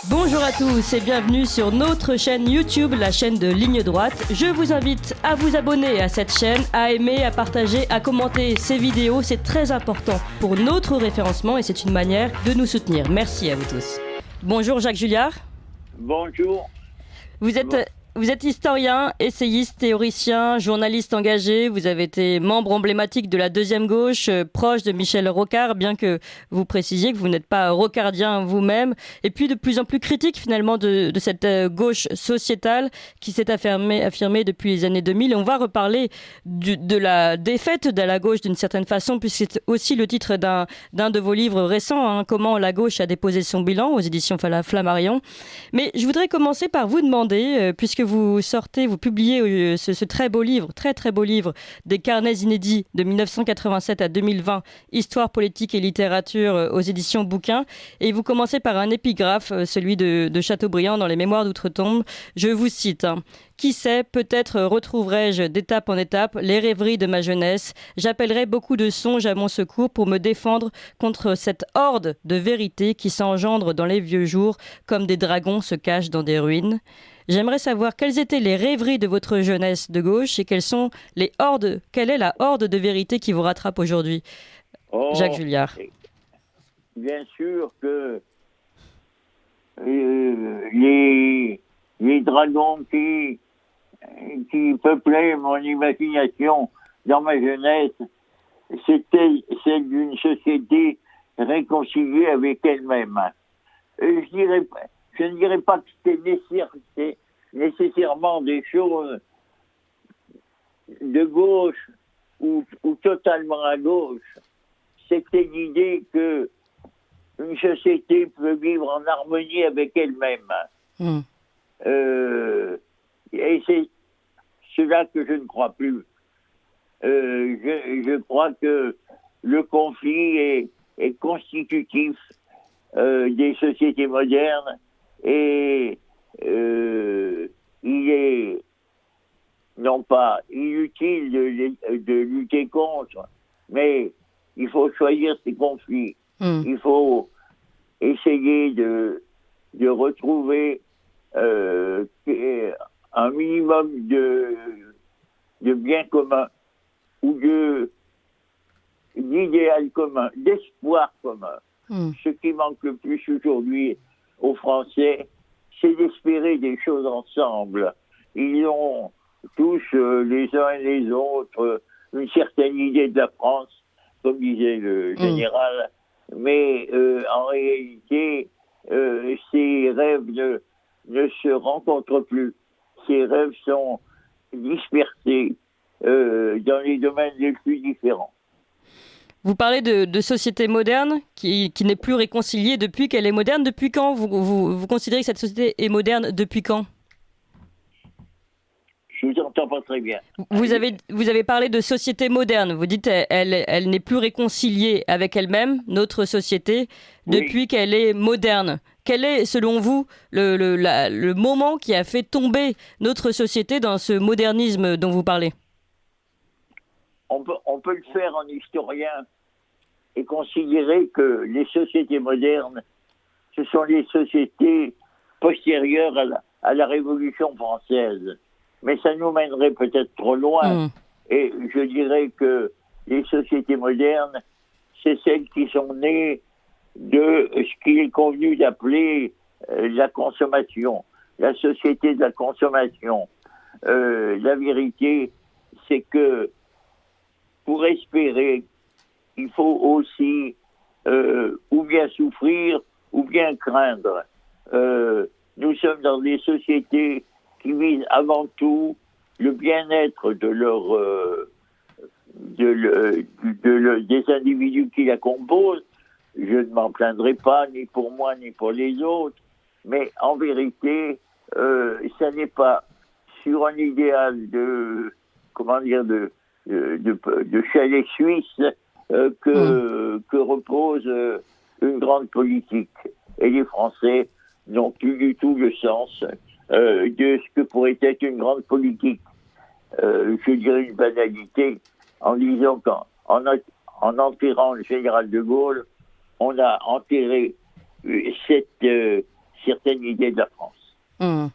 Bonjour à tous et bienvenue sur notre chaîne YouTube, la chaîne de Ligne Droite. Je vous invite à vous abonner à cette chaîne, à aimer, à partager, à commenter ces vidéos. C'est très important pour notre référencement et c'est une manière de nous soutenir. Merci à vous tous. Bonjour Jacques Julliard. Bonjour. Vous êtes historien, essayiste, théoricien, journaliste engagé. Vous avez été membre emblématique de la deuxième gauche, proche de Michel Rocard, bien que vous précisiez que vous n'êtes pas rocardien vous-même. Et puis de plus en plus critique finalement de cette gauche sociétale qui s'est affirmée depuis les années 2000. Et on va reparler de la défaite de la gauche d'une certaine façon, puisque c'est aussi le titre d'un de vos livres récents, Comment la gauche a déposé son bilan, aux éditions Flammarion. Mais je voudrais commencer par vous demander, puisque vous publiez ce très beau livre, très beau livre, des carnets inédits de 1987 à 2020, Histoire, politique et littérature aux éditions Bouquin. Et vous commencez par un épigraphe, celui de Chateaubriand dans les Mémoires d'Outre-Tombe. Je vous cite. Qui sait, peut-être retrouverai-je d'étape en étape les rêveries de ma jeunesse. J'appellerai beaucoup de songes à mon secours pour me défendre contre cette horde de vérité qui s'engendre dans les vieux jours comme des dragons se cachent dans des ruines. J'aimerais savoir quelles étaient les rêveries de votre jeunesse de gauche et quelle est la horde de vérité qui vous rattrape aujourd'hui, Jacques Julliard. Bien sûr que les dragons qui peuplaient mon imagination dans ma jeunesse, c'était celle d'une société réconciliée avec elle-même. Je ne dirais pas que c'était nécessairement des choses de gauche ou totalement à gauche. C'était l'idée que une société peut vivre en harmonie avec elle-même. Et c'est cela que je ne crois plus. Je crois que le conflit est constitutif des sociétés modernes et il est non pas inutile de lutter contre, mais il faut choisir ses conflits. Il faut essayer de retrouver un minimum de bien commun ou d'idéal commun, d'espoir commun. Ce qui manque le plus aujourd'hui aux Français, c'est d'espérer des choses ensemble. Ils ont tous, les uns et les autres, une certaine idée de la France, comme disait le général, mais en réalité, ces rêves ne se rencontrent plus. Ces rêves sont dispersés dans les domaines les plus différents. Vous parlez de société moderne qui n'est plus réconciliée depuis qu'elle est moderne. Depuis quand vous considérez que cette société est moderne? Depuis quand? Je vous entends pas très bien. Vous avez parlé de société moderne. Vous dites elle n'est plus réconciliée avec elle-même, notre société, depuis qu'elle est moderne. Quel est, selon vous, le moment qui a fait tomber notre société dans ce modernisme dont vous parlez? On peut le faire en historien et considérer que les sociétés modernes, ce sont les sociétés postérieures à la Révolution française. Mais ça nous mènerait peut-être trop loin. Et je dirais que les sociétés modernes, c'est celles qui sont nées de ce qu'il est convenu d'appeler la consommation, la société de la consommation. La vérité, c'est que pour espérer, il faut aussi ou bien souffrir ou bien craindre. Nous sommes dans des sociétés qui visent avant tout le bien-être des individus qui la composent. Je ne m'en plaindrai pas, ni pour moi, ni pour les autres. Mais en vérité, ça n'est pas sur un idéal de chalet suisse que repose une grande politique. Et les Français n'ont plus du tout le sens de ce que pourrait être une grande politique. Je dirais une banalité en disant qu'en enterrant le général de Gaulle, on a enterré cette certaine idée de la France. Mmh.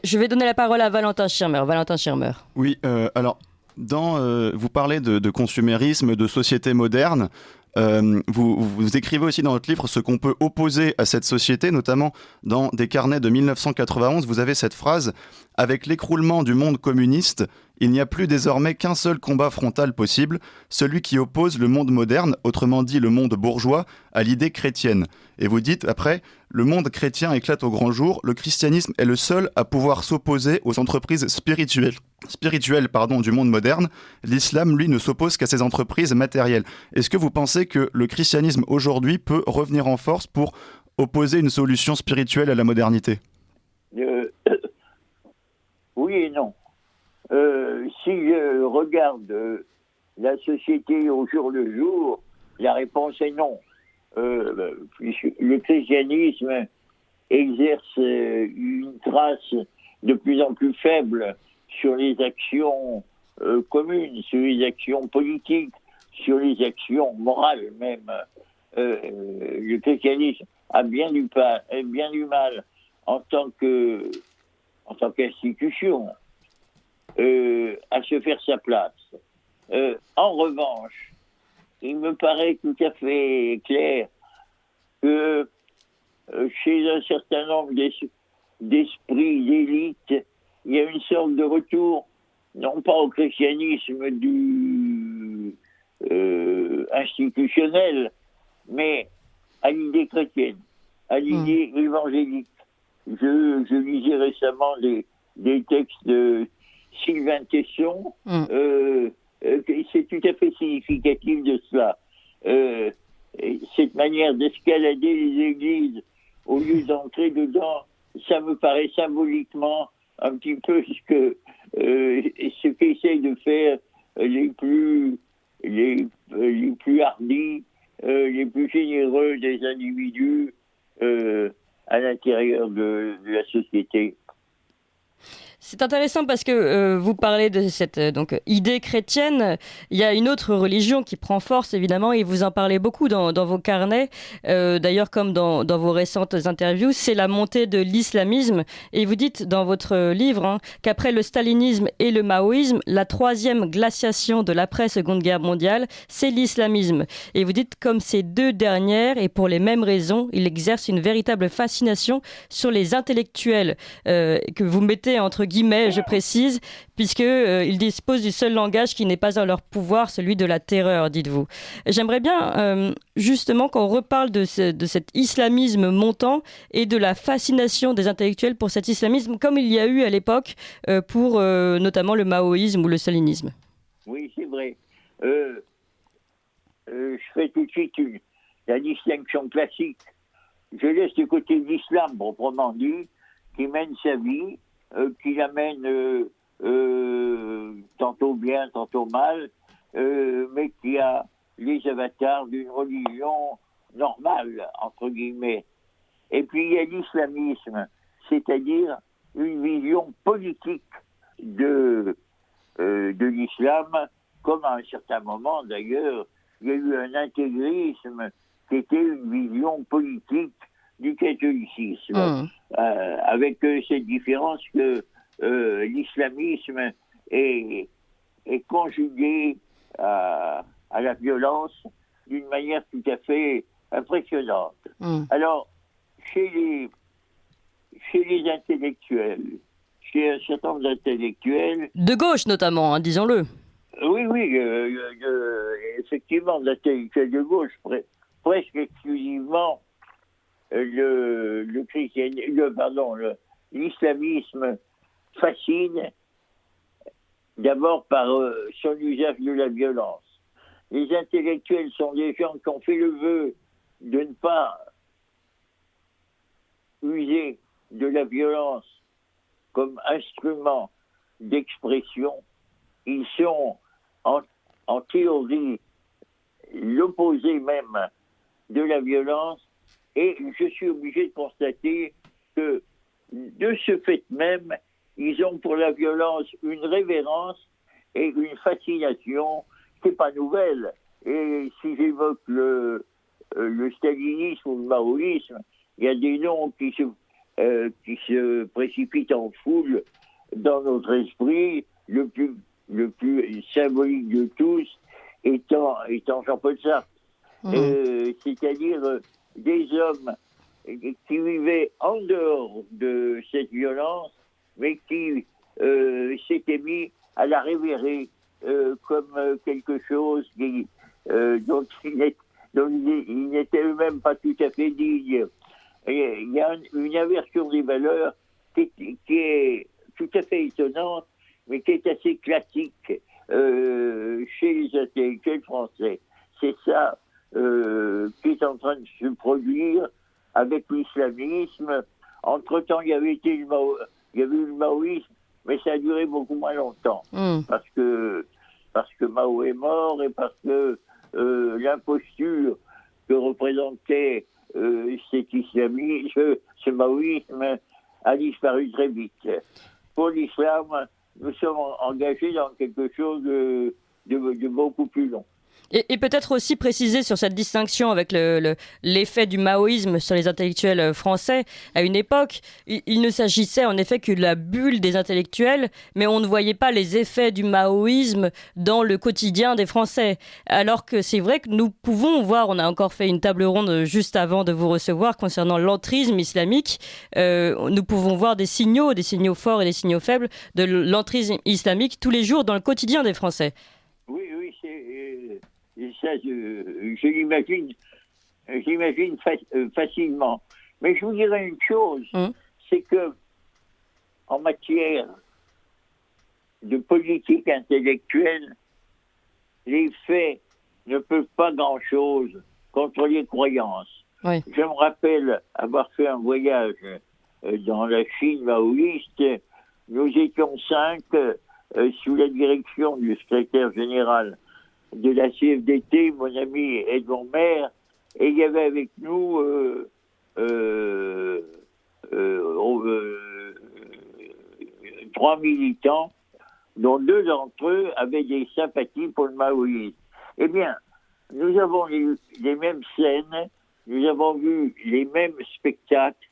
Je vais donner la parole à Valentin Schirmer. Valentin Schirmer. Oui, alors, vous parlez de consumérisme, de société moderne. Vous écrivez aussi dans votre livre ce qu'on peut opposer à cette société, notamment dans des carnets de 1991. Vous avez cette phrase: « Avec l'écroulement du monde communiste, il n'y a plus désormais qu'un seul combat frontal possible, celui qui oppose le monde moderne, autrement dit le monde bourgeois, à l'idée chrétienne. » Et vous dites après: « Le monde chrétien éclate au grand jour, le christianisme est le seul à pouvoir s'opposer aux entreprises spirituelles du monde moderne. L'islam, lui, ne s'oppose qu'à ces entreprises matérielles. » Est-ce que vous pensez que le christianisme aujourd'hui peut revenir en force pour opposer une solution spirituelle à la modernité ? Oui et non. Si je regarde la société au jour le jour, la réponse est non. Le christianisme exerce une trace de plus en plus faible sur les actions communes, sur les actions politiques, sur les actions morales même. Le christianisme a bien du mal en tant qu'institution à se faire sa place. En revanche, il me paraît tout à fait clair que chez un certain nombre d'esprits d'élite, il y a une sorte de retour, non pas au christianisme institutionnel, mais à l'idée chrétienne, à l'idée évangélique. Je lisais récemment des textes de Sylvain Tesson, c'est tout à fait significatif de cela. Cette manière d'escalader les églises au lieu d'entrer dedans, ça me paraît symboliquement un petit peu ce qu'essayent de faire les plus hardis, les plus généreux des individus à l'intérieur de la société. C'est intéressant parce que vous parlez de cette idée chrétienne. Il y a une autre religion qui prend force, évidemment, et vous en parlez beaucoup dans vos carnets, d'ailleurs comme dans vos récentes interviews, c'est la montée de l'islamisme. Et vous dites dans votre livre qu'après le stalinisme et le maoïsme, la troisième glaciation de l'après-Seconde Guerre mondiale, c'est l'islamisme. Et vous dites comme ces deux dernières, et pour les mêmes raisons, il exerce une véritable fascination sur les intellectuels, que vous mettez entre guillemets, je précise, puisqu'ils disposent du seul langage qui n'est pas en leur pouvoir, celui de la terreur, dites-vous. J'aimerais bien, justement, qu'on reparle de cet islamisme montant et de la fascination des intellectuels pour cet islamisme, comme il y a eu à l'époque pour notamment le maoïsme ou le stalinisme. Oui, c'est vrai. Je fais tout de suite la distinction classique. Je laisse de côté l'islam, proprement dit, qui mène sa vie, qui l'amène tantôt bien, tantôt mal, mais qui a les avatars d'une religion normale, entre guillemets. Et puis il y a l'islamisme, c'est-à-dire une vision politique de l'islam, comme à un certain moment d'ailleurs, il y a eu un intégrisme qui était une vision politique du catholicisme, avec cette différence que l'islamisme est conjugué à la violence d'une manière tout à fait impressionnante. Alors, chez les intellectuels, chez un certain nombre d'intellectuels... De gauche notamment, disons-le. Oui, effectivement, d'intellectuels de gauche, presque exclusivement, l'islamisme fascine d'abord par son usage de la violence. Les intellectuels sont des gens qui ont fait le vœu de ne pas user de la violence comme instrument d'expression. Ils sont en théorie l'opposé même de la violence, et je suis obligé de constater que de ce fait même, ils ont pour la violence une révérence et une fascination qui n'est pas nouvelle. Et si j'évoque le stalinisme ou le maoïsme, il y a des noms qui qui se précipite en foule dans notre esprit, le plus symbolique de tous étant Jean-Paul Sartre. C'est-à-dire des hommes qui vivaient en dehors de cette violence, mais qui s'étaient mis à la révérer comme quelque chose dont ils n'étaient eux-mêmes pas tout à fait dignes. Il y a une inversion des valeurs qui est tout à fait étonnante, mais qui est assez classique chez les intellectuels français. C'est ça qui est en train de se produire avec l'islamisme. Entre-temps, il y avait eu le maoïsme, mais ça a duré beaucoup moins longtemps. Parce que Mao est mort et parce que l'imposture que représentait cet islamisme, ce maoïsme, a disparu très vite. Pour l'islam, nous sommes engagés dans quelque chose de beaucoup plus long. Et peut-être aussi préciser sur cette distinction avec l'effet du maoïsme sur les intellectuels français. À une époque, il ne s'agissait en effet que de la bulle des intellectuels, mais on ne voyait pas les effets du maoïsme dans le quotidien des Français. Alors que c'est vrai que nous pouvons voir, on a encore fait une table ronde juste avant de vous recevoir concernant l'entrisme islamique, nous pouvons voir des signaux forts et des signaux faibles de l'entrisme islamique tous les jours dans le quotidien des Français. Oui, et ça, je l'imagine facilement. Mais je vous dirais une chose, c'est que en matière de politique intellectuelle, les faits ne peuvent pas grand-chose contre les croyances. Oui. Je me rappelle avoir fait un voyage dans la Chine maoïste. Nous étions 5 sous la direction du secrétaire général de la CFDT, mon ami Edmond Maire, et il y avait avec nous 3 militants, dont 2 d'entre eux avaient des sympathies pour le maoïsme. Eh bien, nous avons eu les mêmes scènes, nous avons vu les mêmes spectacles,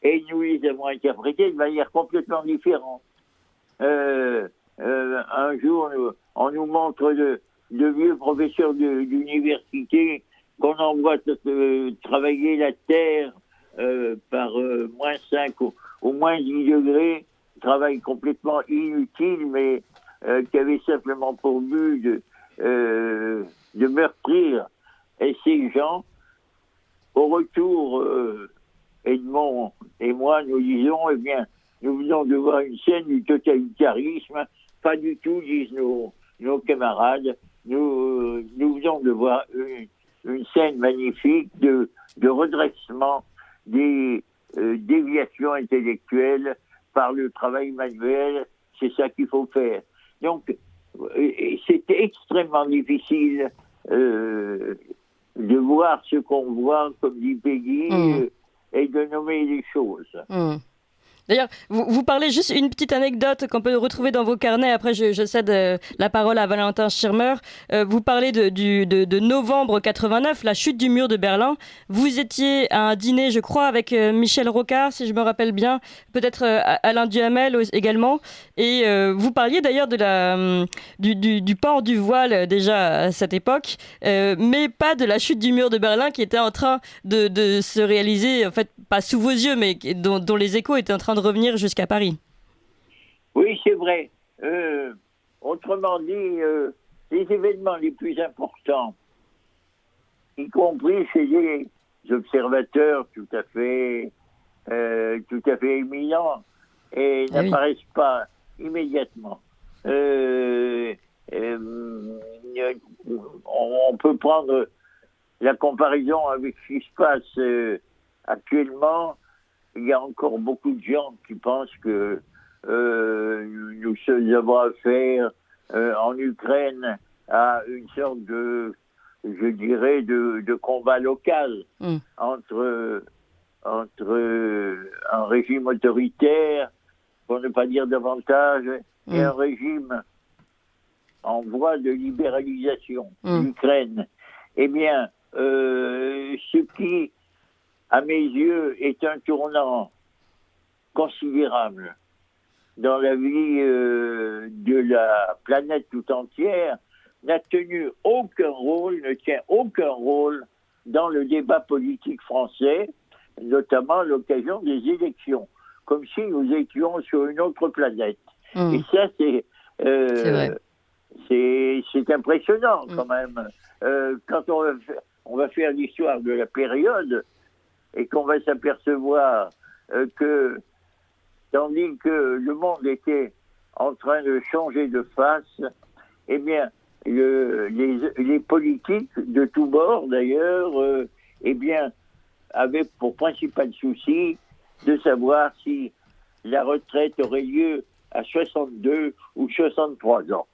et nous les avons interprétés de manière complètement différente. Un jour, on nous montre de vieux professeurs d'université qu'on envoie travailler la terre par -5 ou -10 degrés, travail complètement inutile, mais qui avait simplement pour but de meurtrir. Et ces gens, au retour, Edmond et moi, nous disons, eh bien, nous venons de voir une scène du totalitarisme, pas du tout, disent nos camarades. Nous venons de voir une scène magnifique de redressement des déviations intellectuelles par le travail manuel. C'est ça qu'il faut faire. Donc, c'est extrêmement difficile de voir ce qu'on voit, comme dit Peggy, et de nommer les choses. D'ailleurs, vous parlez juste une petite anecdote qu'on peut retrouver dans vos carnets. Après, je cède la parole à Valentin Schirmer. Vous parlez de novembre 89, la chute du mur de Berlin. Vous étiez à un dîner, je crois, avec Michel Rocard, si je me rappelle bien, peut-être Alain Duhamel également. Et vous parliez d'ailleurs du port du voile déjà à cette époque, mais pas de la chute du mur de Berlin qui était en train de se réaliser, en fait, pas sous vos yeux, mais dont les échos étaient en train de revenir jusqu'à Paris. Oui, c'est vrai. Autrement dit, les événements les plus importants, y compris chez les observateurs tout à fait éminents, et n'apparaissent pas immédiatement. On peut prendre la comparaison avec ce qui se passe actuellement. Il y a encore beaucoup de gens qui pensent que nous avons affaire en Ukraine à une sorte de combat local entre un régime autoritaire, pour ne pas dire davantage, et un régime en voie de libéralisation, l'Ukraine. Eh bien, ce qui, à mes yeux, est un tournant considérable dans la vie de la planète tout entière, n'a tenu aucun rôle, ne tient aucun rôle dans le débat politique français, notamment à l'occasion des élections, comme si nous étions sur une autre planète. Et ça, c'est impressionnant quand même. Quand on va faire l'histoire de la période et qu'on va s'apercevoir que, tandis que le monde était en train de changer de face, eh bien, les politiques de tous bords, d'ailleurs, eh bien, avaient pour principal souci de savoir si la retraite aurait lieu à 62 ou 63 ans.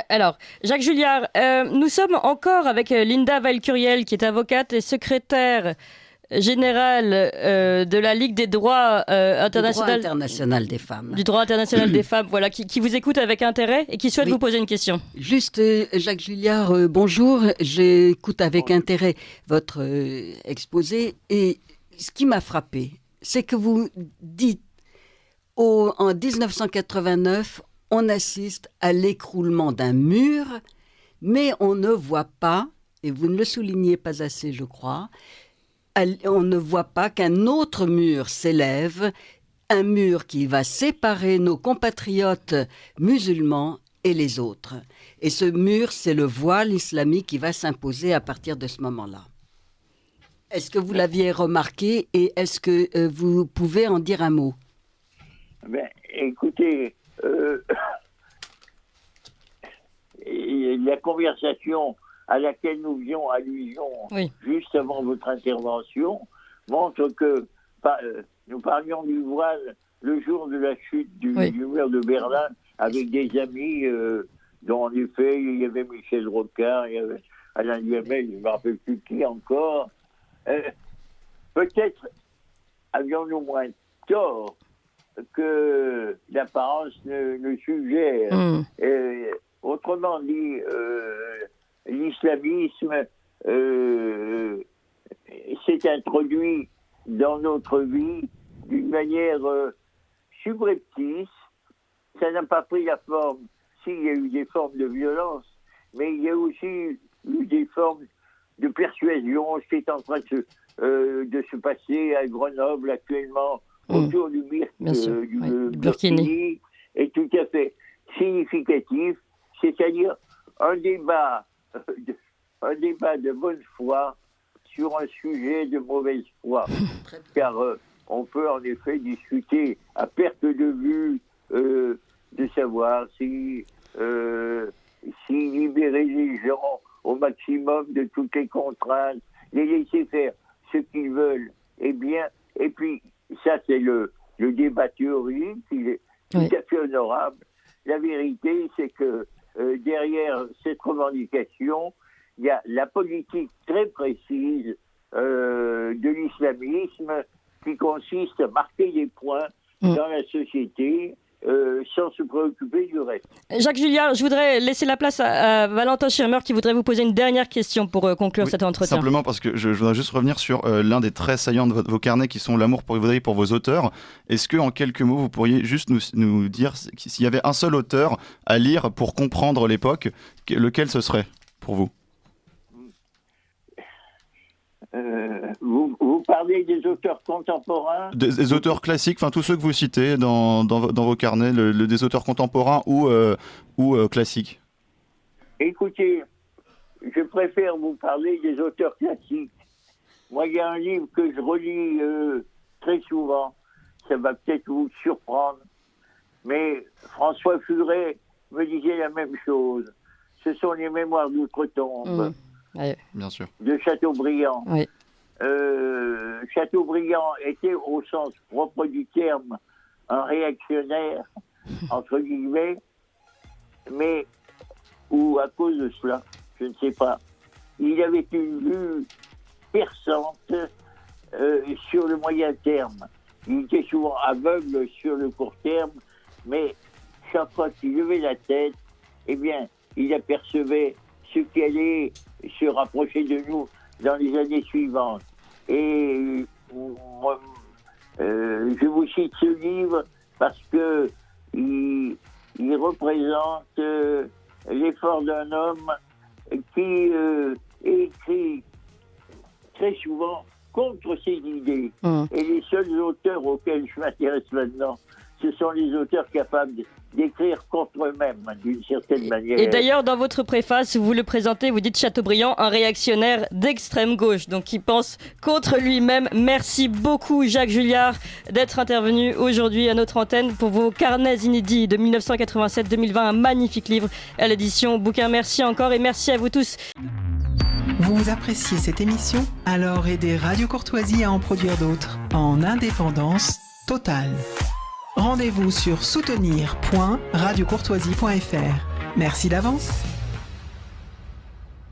Alors, Jacques Julliard, nous sommes encore avec Linda Valcuriel, qui est avocate et secrétaire générale de la Ligue des droits international des femmes. Du droit international des femmes, voilà, qui vous écoute avec intérêt et qui souhaite vous poser une question. Juste, Jacques Julliard, bonjour. J'écoute avec intérêt votre exposé et ce qui m'a frappé, c'est que vous dites en 1989, on assiste à l'écroulement d'un mur, mais on ne voit pas, et vous ne le soulignez pas assez, je crois, on ne voit pas qu'un autre mur s'élève, un mur qui va séparer nos compatriotes musulmans et les autres. Et ce mur, c'est le voile islamique qui va s'imposer à partir de ce moment-là. Est-ce que vous l'aviez remarqué et est-ce que vous pouvez en dire un mot ? Ben, écoutez, la conversation à laquelle nous faisions allusion juste avant votre intervention montre que nous parlions du voile le jour de la chute du mur de Berlin avec des amis dont en effet il y avait Michel Rocard, il y avait Alain Duhamel, je ne me rappelle plus qui encore. Peut-être avions-nous moins tort que l'apparence ne suggère. Autrement dit, l'islamisme s'est introduit dans notre vie d'une manière subreptice. Ça n'a pas pris la forme. Il y a eu des formes de violence, mais il y a aussi eu des formes de persuasion, ce qui est en train de se passer à Grenoble actuellement, autour du Burkini, est tout à fait significatif, c'est-à-dire un débat de bonne foi sur un sujet de mauvaise foi, car on peut en effet discuter à perte de vue de savoir si libérer les gens au maximum de toutes les contraintes, les laisser faire ce qu'ils veulent, eh bien, et puis ça c'est le débat théorique, il est tout à fait honorable. La vérité, c'est que derrière cette revendication, il y a la politique très précise de l'islamisme qui consiste à marquer des points dans la société sans se préoccuper du reste. Jacques Julliard, je voudrais laisser la place à Valentin Schirmer qui voudrait vous poser une dernière question pour conclure cet entretien. Simplement parce que je voudrais juste revenir sur l'un des traits saillants de vos carnets qui sont l'amour pour vos auteurs. Est-ce que en quelques mots vous pourriez juste nous dire s'il y avait un seul auteur à lire pour comprendre l'époque, lequel ce serait pour vous ? Vous parlez des auteurs contemporains ? Des auteurs classiques, enfin tous ceux que vous citez dans vos carnets, des auteurs contemporains ou classiques. Écoutez, je préfère vous parler des auteurs classiques. Moi, il y a un livre que je relis très souvent, ça va peut-être vous surprendre, mais François Furet me disait la même chose. Ce sont les Mémoires d'Outre-Tombe. Bien sûr. De Chateaubriand. Oui. Chateaubriand était au sens propre du terme un réactionnaire, entre guillemets, mais ou à cause de cela, je ne sais pas. Il avait une vue perçante sur le moyen terme. Il était souvent aveugle sur le court terme, mais chaque fois qu'il levait la tête, eh bien, il apercevait ce qui allait se rapprocher de nous dans les années suivantes. Et Je vous cite ce livre parce que il représente l'effort d'un homme qui écrit très souvent contre ses idées. Et les seuls auteurs auxquels je m'intéresse maintenant, ce sont les auteurs capables d'écrire contre eux-mêmes, d'une certaine manière. Et d'ailleurs, dans votre préface, vous le présentez, vous dites Chateaubriand, un réactionnaire d'extrême gauche, donc qui pense contre lui-même. Merci beaucoup, Jacques Julliard, d'être intervenu aujourd'hui à notre antenne pour vos carnets inédits de 1987-2020, un magnifique livre à l'édition Bouquin. Merci encore et merci à vous tous. Vous appréciez cette émission? Alors aidez Radio Courtoisie à en produire d'autres, en indépendance totale. Rendez-vous sur soutenir.radiocourtoisie.fr. Merci d'avance.